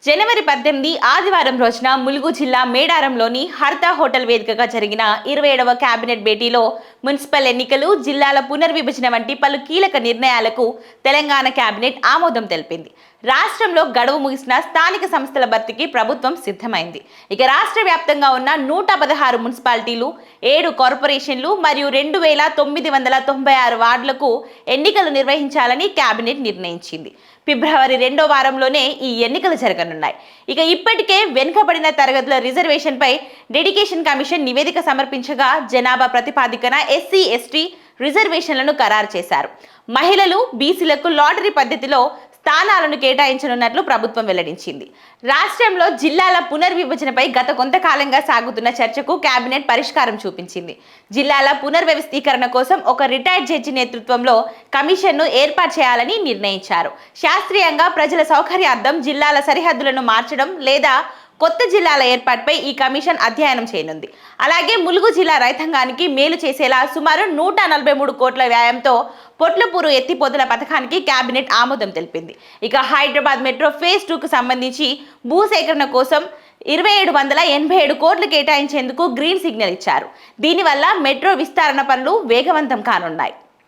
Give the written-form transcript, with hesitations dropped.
జనవరి 18 ఆదివారం రోజున ములుగు జిల్లా మేడారంలోని హర్తా హోటల్ వేదికగా జరిగిన 27వ కేబినెట్ భేటీలో మున్సిపల్ ఎన్నికలు, జిల్లాల పునర్విభజన వంటి పలు కీలక నిర్ణయాలకు తెలంగాణ కేబినెట్ ఆమోదం తెలిపింది. రాష్ట్రంలో గడువు ముగిసిన స్థానిక సంస్థల భర్తీకి ప్రభుత్వం సిద్ధమైంది. ఇక రాష్ట్ర వ్యాప్తంగా ఉన్న 116 మున్సిపాలిటీలు, 7 కార్పొరేషన్లు మరియు 2996 వార్డులకు ఎన్నికలు నిర్వహించాలని కేబినెట్ నిర్ణయించింది. ఫిబ్రవరి 2వ వారంలోనే ఈ ఎన్నికలు జరగనున్నాయి. ఇక ఇప్పటికే వెనుకబడిన తరగతుల రిజర్వేషన్పై డెడికేషన్ కమిషన్ నివేదిక సమర్పించగా జనాభా ప్రతిపాదికన ఎస్సీ, ఎస్టీ రిజర్వేషన్లను ఖరారు చేశారు. మహిళలు, బీసీలకు లాటరీ పద్ధతిలో స్థానాలను కేటాయించనున్నట్లు ప్రభుత్వం వెల్లడించింది. రాష్ట్రంలో జిల్లాల పునర్విభజనపై గత కొంతకాలంగా సాగుతున్న చర్చకు కేబినెట్ పరిష్కారం చూపించింది. జిల్లాల పునర్వ్యవస్థీకరణ కోసం ఒక రిటైర్డ్ జడ్జి నేతృత్వంలో కమిషన్ను ఏర్పాటు చేయాలని నిర్ణయించారు. శాస్త్రీయంగా ప్రజల సౌకర్యార్థం జిల్లాల సరిహద్దులను మార్చడం లేదా కొత్త జిల్లాల ఏర్పాటుపై ఈ కమిషన్ అధ్యయనం చేయనుంది. అలాగే ములుగు జిల్లా రైతాంగానికి మేలు చేసేలా సుమారు 143 కోట్ల వ్యయంతో పొట్లపూరు ఎత్తిపోతల పథకానికి కేబినెట్ ఆమోదం తెలిపింది. ఇక హైదరాబాద్ మెట్రో ఫేజ్ 2కు సంబంధించి భూసేకరణ కోసం 2787 కోట్లు కేటాయించేందుకు గ్రీన్ సిగ్నల్ ఇచ్చారు. దీనివల్ల మెట్రో విస్తరణ పనులు వేగవంతం కానున్నాయి.